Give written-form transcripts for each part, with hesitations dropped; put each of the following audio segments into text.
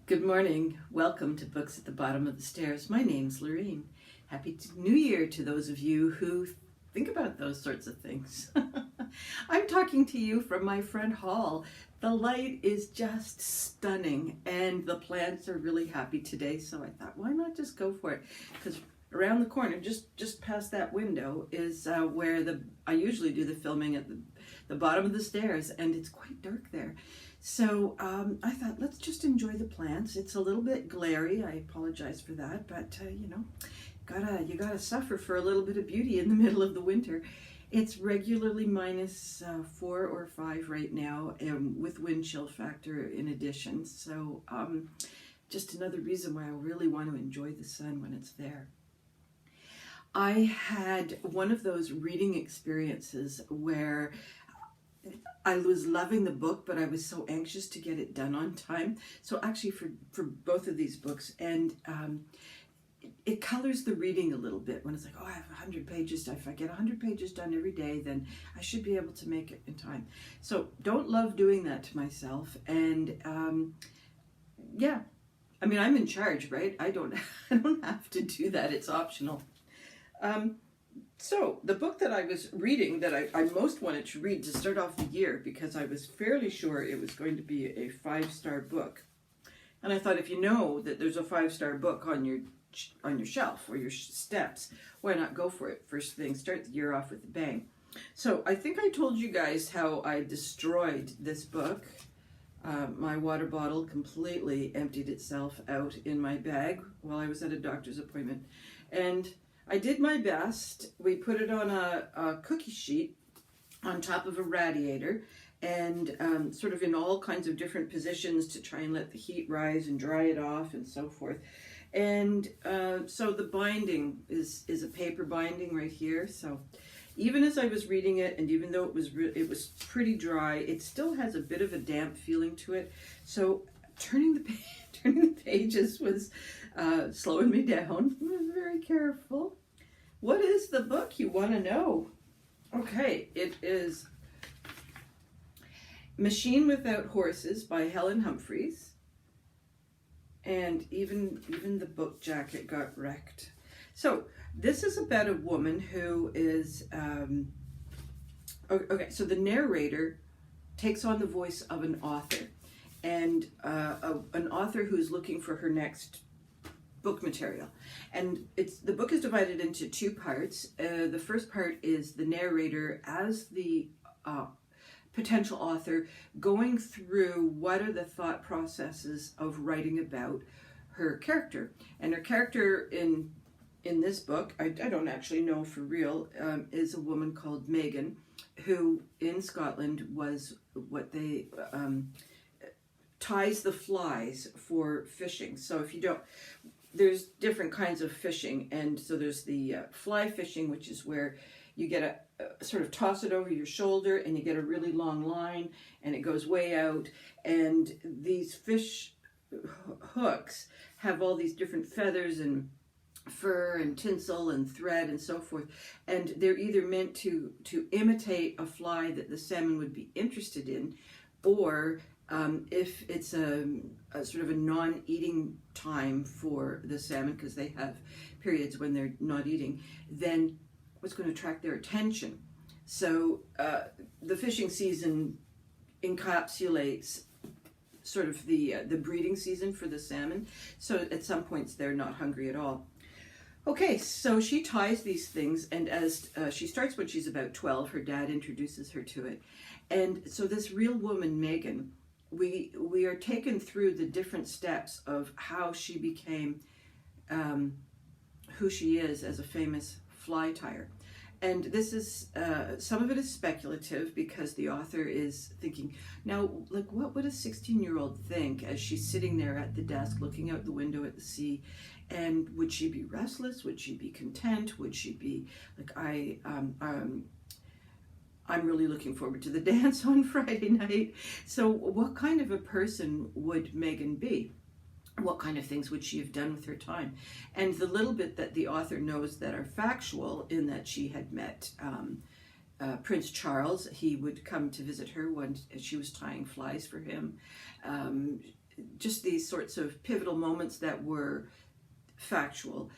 Good morning. Welcome to Books at the Bottom of the Stairs. My name's Lorene. Happy New Year to those of you who think about those sorts of things. I'm talking to you from my front hall. The light is just stunning and the plants are really happy today, so I thought, why not just go for it? Because around the corner, just past that window, is where I usually do the filming at the bottom of the stairs, and it's quite dark there. So I thought, let's just enjoy the plants. It's a little bit glary. I apologize for that, but you gotta suffer for a little bit of beauty in the middle of the winter. It's regularly minus 4 or 5 right now, with wind chill factor in addition. So just another reason why I really want to enjoy the sun when it's there. I had one of those reading experiences where I was loving the book, but I was so anxious to get it done on time. So actually for both of these books, and it colors the reading a little bit when it's like, oh, I have 100 pages. If I get 100 pages done every day, then I should be able to make it in time. So don't love doing that to myself. And yeah, I mean, I'm in charge, right? I don't have to do that. It's optional. So the book that I was reading that I most wanted to read to start off the year, because I was fairly sure it was going to be a 5-star book. And I thought, if you know that there's a 5-star book on your shelf or your steps, why not go for it first thing? Start the year off with a bang. So I think I told you guys how I destroyed this book. My water bottle completely emptied itself out in my bag while I was at a doctor's appointment. And I did my best. We put it on a cookie sheet on top of a radiator, and sort of in all kinds of different positions to try and let the heat rise and dry it off and so forth. And so the binding is a paper binding right here. So even as I was reading it, and even though it was pretty dry, it still has a bit of a damp feeling to it. So turning the pages was slowing me down. I was very careful. What is the book, you want to know? Okay, it is Machine Without Horses by Helen Humphreys. And even the book jacket got wrecked. So this is about a woman who is okay, so the narrator takes on the voice of an author, and an author who's looking for her next book material. And the book is divided into 2 parts. The first part is the narrator as the potential author going through what are the thought processes of writing about her character. And her character in this book, I don't actually know for real, is a woman called Megan, who in Scotland was what they ties the flies for fishing. So if you don't, there's different kinds of fishing, and so there's the fly fishing, which is where you get a sort of toss it over your shoulder and you get a really long line and it goes way out, and these fish hooks have all these different feathers and fur and tinsel and thread and so forth, and they're either meant to imitate a fly that the salmon would be interested in, or if it's a sort of a non-eating time for the salmon, because they have periods when they're not eating, then what's going to attract their attention. So the fishing season encapsulates sort of the breeding season for the salmon. So at some points they're not hungry at all. Okay, so she ties these things, and as she starts when she's about 12, her dad introduces her to it. And so this real woman, Megan, we are taken through the different steps of how she became who she is as a famous fly tyer. And this is, some of it is speculative, because the author is thinking, now, like, what would a 16-year-old think as she's sitting there at the desk looking out the window at the sea? And would she be restless? Would she be content? Would she be like, I'm really looking forward to the dance on Friday night. So what kind of a person would Megan be? What kind of things would she have done with her time? And the little bit that the author knows that are factual, in that she had met Prince Charles. He would come to visit her when she was tying flies for him. just these sorts of pivotal moments that were factual,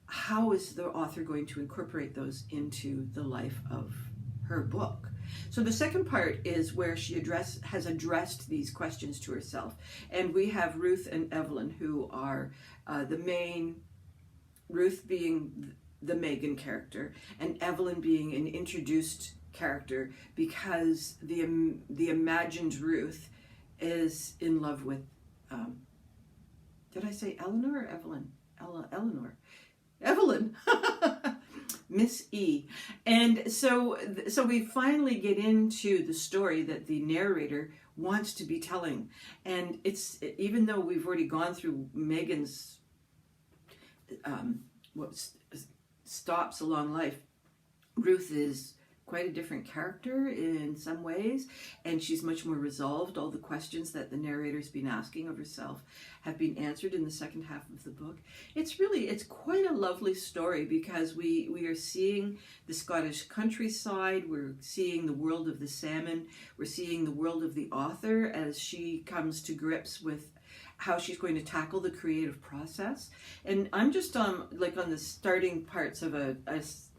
how is the author going to incorporate those into the life of her book? So the second part is where she has addressed these questions to herself. And we have Ruth and Evelyn, who are the main, Ruth being the Megan character, and Evelyn being an introduced character, because the imagined Ruth is in love with, did I say Eleanor or Evelyn? Eleanor. Evelyn. Miss E. And so we finally get into the story that the narrator wants to be telling. And it's, even though we've already gone through Megan's stops along life, Ruth is quite a different character in some ways, and she's much more resolved. All the questions that the narrator's been asking of herself have been answered in the second half of the book. It's quite a lovely story, because we are seeing the Scottish countryside, we're seeing the world of the salmon, we're seeing the world of the author as she comes to grips with how she's going to tackle the creative process. And I'm just on the starting parts of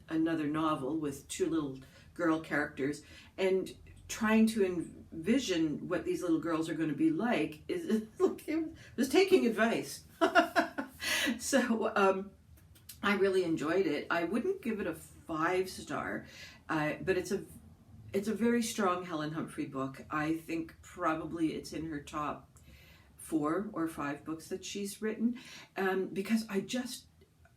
another novel with two little girl characters, and trying to envision what these little girls are going to be like is was taking advice. So I really enjoyed it. I wouldn't give it a 5-star, but it's a very strong Helen Humphrey book. I think probably it's in her top 4 or 5 books that she's written, because I just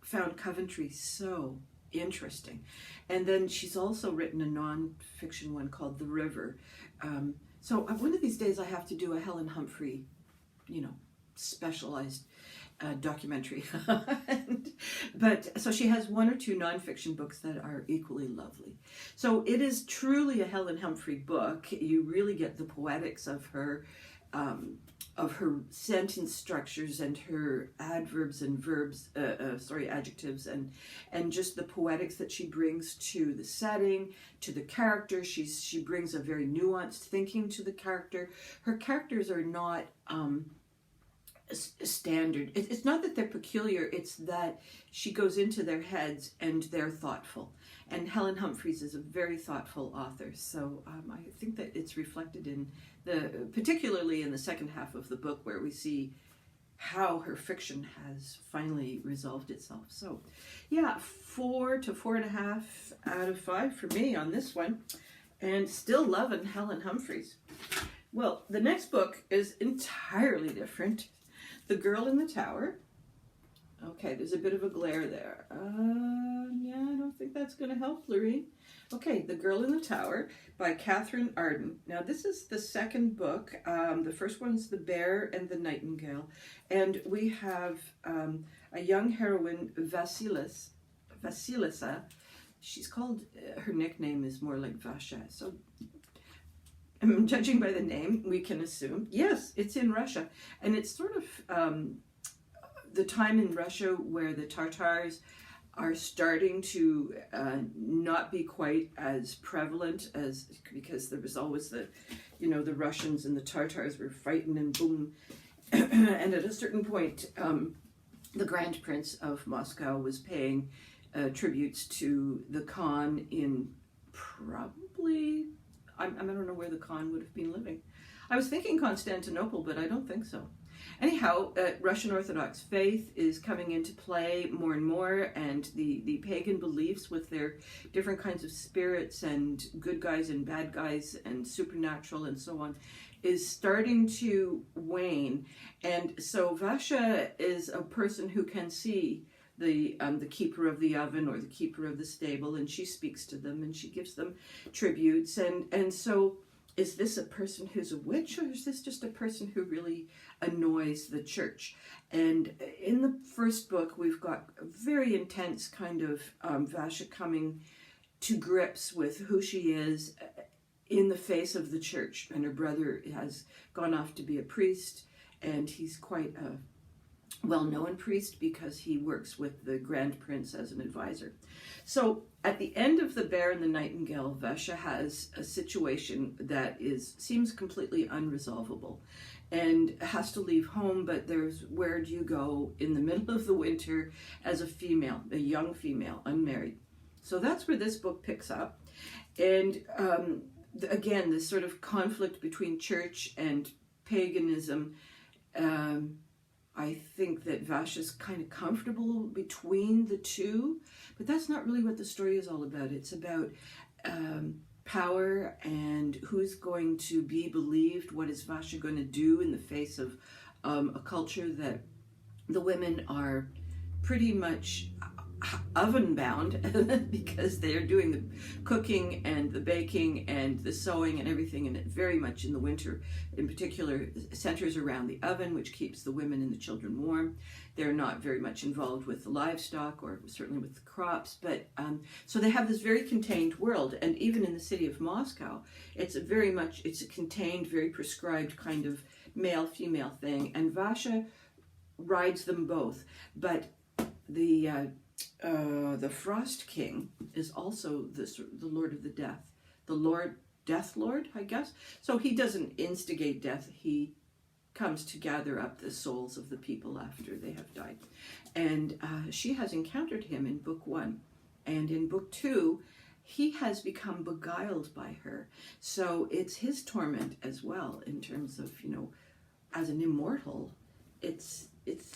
found Coventry so interesting. And then she's also written a non-fiction one called The River. So one of these days I have to do a Helen Humphrey, specialized documentary. But so she has 1 or 2 non-fiction books that are equally lovely. So it is truly a Helen Humphrey book. You really get the poetics of her sentence structures and her adverbs and verbs, adjectives, and just the poetics that she brings to the setting, to the character. She brings a very nuanced thinking to the character. Her characters are not standard. It's not that they're peculiar, it's that she goes into their heads and they're thoughtful. And Helen Humphreys is a very thoughtful author, so I think that it's reflected in particularly in the second half of the book, where we see how her fiction has finally resolved itself. So yeah, 4 to 4.5 out of 5 for me on this one, and still loving Helen Humphreys. Well, the next book is entirely different. The Girl in the Tower. Okay, there's a bit of a glare there. Yeah, I don't think that's going to help, Lorene. Okay, The Girl in the Tower by Catherine Arden. Now, this is the second book. The first one's The Bear and the Nightingale. And we have a young heroine, Vasilisa. She's called, her nickname is more like Vasha. So, judging by the name, we can assume, yes, it's in Russia. And it's sort of the time in Russia where the Tatars are starting to not be quite as prevalent as, because there was always the Russians and the Tatars were fighting and boom. And at a certain point, the Grand Prince of Moscow was paying tributes to the Khan in probably, I don't know where the Khan would have been living. I was thinking Constantinople, but I don't think so. Anyhow, Russian Orthodox faith is coming into play more and more, and the pagan beliefs with their different kinds of spirits and good guys and bad guys and supernatural and so on is starting to wane. And so Vasha is a person who can see the keeper of the oven or the keeper of the stable, and she speaks to them and she gives them tributes. And so is this a person who's a witch, or is this just a person who really annoys the church? And in the first book, we've got a very intense kind of Vasha coming to grips with who she is in the face of the church. And her brother has gone off to be a priest, and he's quite well-known priest because he works with the Grand Prince as an advisor. So at the end of The Bear and the Nightingale, Vasha has a situation that seems completely unresolvable and has to leave home, but there's where do you go in the middle of the winter as a female, a young female, unmarried. So that's where this book picks up. And again, this sort of conflict between church and paganism. I think that Vasha's kind of comfortable between the two, but that's not really what the story is all about. It's about power and who's going to be believed. What is Vasha going to do in the face of a culture that the women are pretty much oven bound because they're doing the cooking and the baking and the sewing and everything, and it very much in the winter in particular centers around the oven, which keeps the women and the children warm. They're not very much involved with the livestock or certainly with the crops, but so they have this very contained world. And even in the city of Moscow, it's a contained, very prescribed kind of male-female thing, and Vasha rides them both. But the Frost King is also the Lord of the Death, Death Lord, I guess. So he doesn't instigate death. He comes to gather up the souls of the people after they have died. And she has encountered him in book 1. And in book 2, he has become beguiled by her. So it's his torment as well in terms of, as an immortal, it's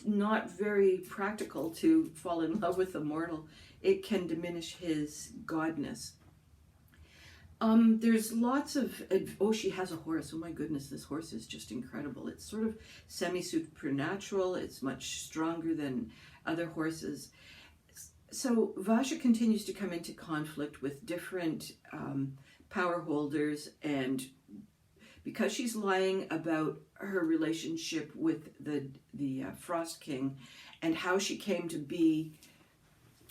not very practical to fall in love with a mortal. It can diminish his godness. There's lots of, she has a horse. Oh my goodness, this horse is just incredible. It's sort of semi-supernatural. It's much stronger than other horses. So Vasha continues to come into conflict with different power holders, and because she's lying about her relationship with the Frost King and how she came to be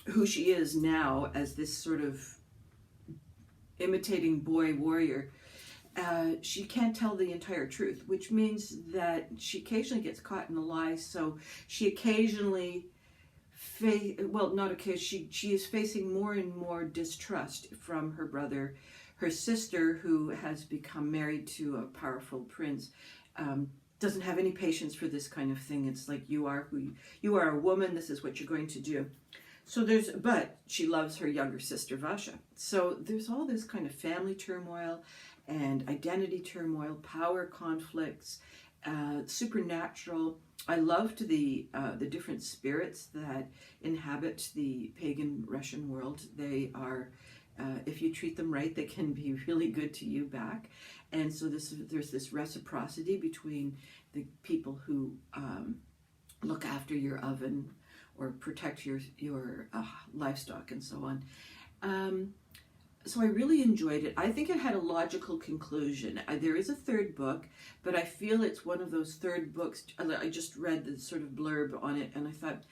who she is now as this sort of imitating boy warrior, she can't tell the entire truth, which means that she occasionally gets caught in a lie. So she occasionally, she is facing more and more distrust from her brother. Her sister, who has become married to a powerful prince, doesn't have any patience for this kind of thing. It's like, you are a woman, this is what you're going to do. But she loves her younger sister, Vasha. So there's all this kind of family turmoil and identity turmoil, power conflicts, supernatural. I loved the different spirits that inhabit the pagan Russian world. They are, if you treat them right, they can be really good to you back. And so there's this reciprocity between the people who look after your oven or protect your livestock and so on. So I really enjoyed it. I think it had a logical conclusion. There is a third book, but I feel it's one of those third books. I just read the sort of blurb on it, and I thought,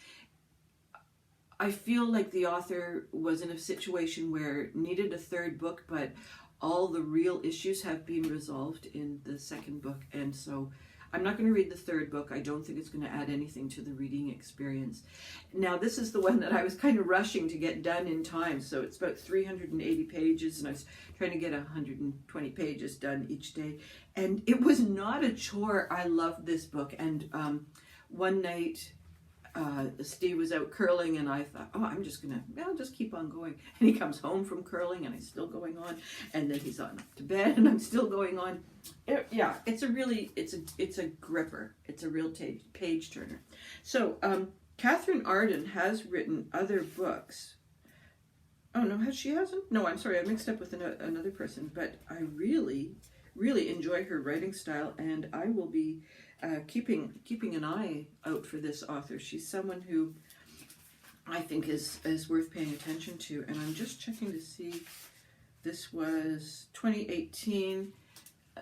I feel like the author was in a situation where needed a third book, but all the real issues have been resolved in the second book. And so I'm not going to read the third book. I don't think it's going to add anything to the reading experience. Now, this is the one that I was kind of rushing to get done in time. So it's about 380 pages, and I was trying to get 120 pages done each day. And it was not a chore. I loved this book. And one night, Steve was out curling, and I thought, I'll just keep on going. And he comes home from curling, and I'm still going on. And then he's on to bed, and I'm still going on. It's a gripper. It's a real page turner. So Catherine Arden has written other books. Oh no, she hasn't? No, I'm sorry, I mixed up with another person. But I really, really enjoy her writing style, and I will be keeping an eye out for this author. She's someone who I think is worth paying attention to. And I'm just checking to see. This was 2018.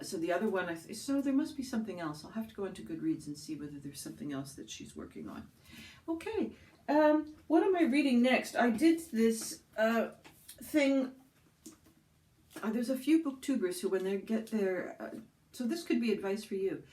So the other one, so there must be something else. I'll have to go into Goodreads and see whether there's something else that she's working on. Okay, what am I reading next? I did this thing. There's a few booktubers who, when they get their, so this could be advice for you.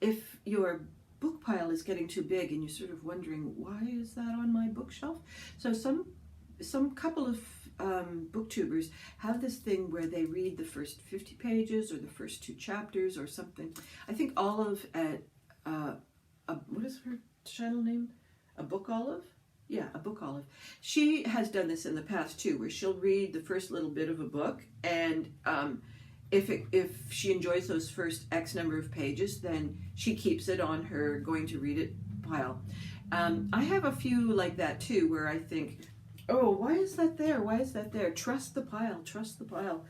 If you're book pile is getting too big and you're sort of wondering, why is that on my bookshelf? So some couple of booktubers have this thing where they read the first 50 pages or the first 2 chapters or something. I think Olive at what is her channel name? A Book Olive? Yeah, A Book Olive. She has done this in the past too, where she'll read the first little bit of a book, and if she enjoys those first X number of pages, then she keeps it on her going to read it pile. I have a few like that too, where I think, oh, why is that there? Why is that there? Trust the pile, trust the pile.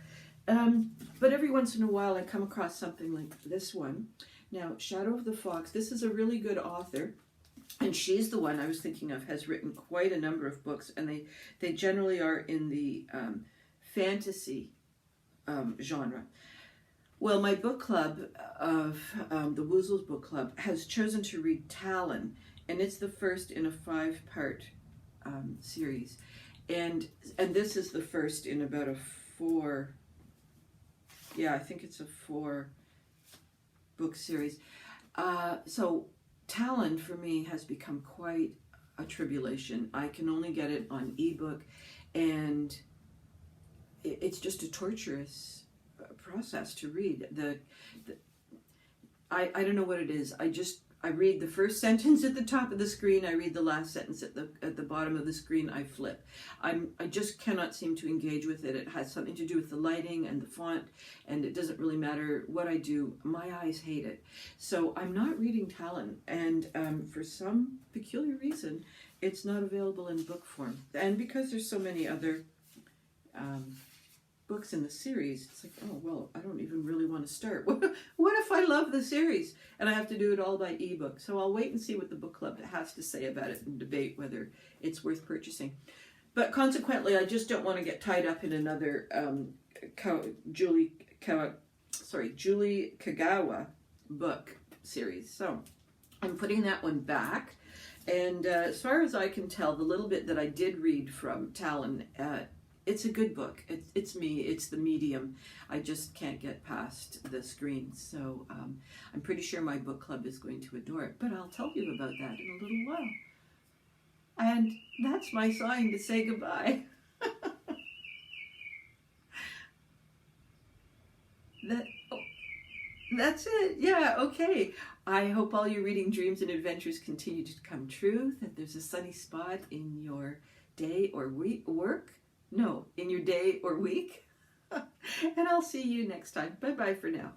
But every once in a while I come across something like this one. Now, Shadow of the Fox, this is a really good author, and she's the one I was thinking of, has written quite a number of books, and they generally are in the fantasy genre. Well, my book club of the Woozles Book Club has chosen to read Talon, and it's the first in a 5-part series, and this is the first in about a 4. Yeah, I think it's a 4 book series. So Talon for me has become quite a tribulation. I can only get it on ebook, and it's just a torturous process to read. I don't know what it is. I read the first sentence at the top of the screen. I read the last sentence at the bottom of the screen. I flip. I just cannot seem to engage with it. It has something to do with the lighting and the font, and it doesn't really matter what I do. My eyes hate it. So I'm not reading Talon, and for some peculiar reason, it's not available in book form. And because there's so many other books in the series, it's like, oh, well, I don't even really want to start. What if I love the series and I have to do it all by ebook? So I'll wait and see what the book club has to say about it and debate whether it's worth purchasing. But consequently, I just don't want to get tied up in another Julie Kagawa book series. So I'm putting that one back. And as far as I can tell, the little bit that I did read from Talon, it's a good book. It's me. It's the medium. I just can't get past the screen. So I'm pretty sure my book club is going to adore it. But I'll tell you about that in a little while. And that's my sign to say goodbye. That's it. Yeah, okay. I hope all your reading dreams and adventures continue to come true, that there's a sunny spot in your day or work. No, in your day or week. And I'll see you next time. Bye-bye for now.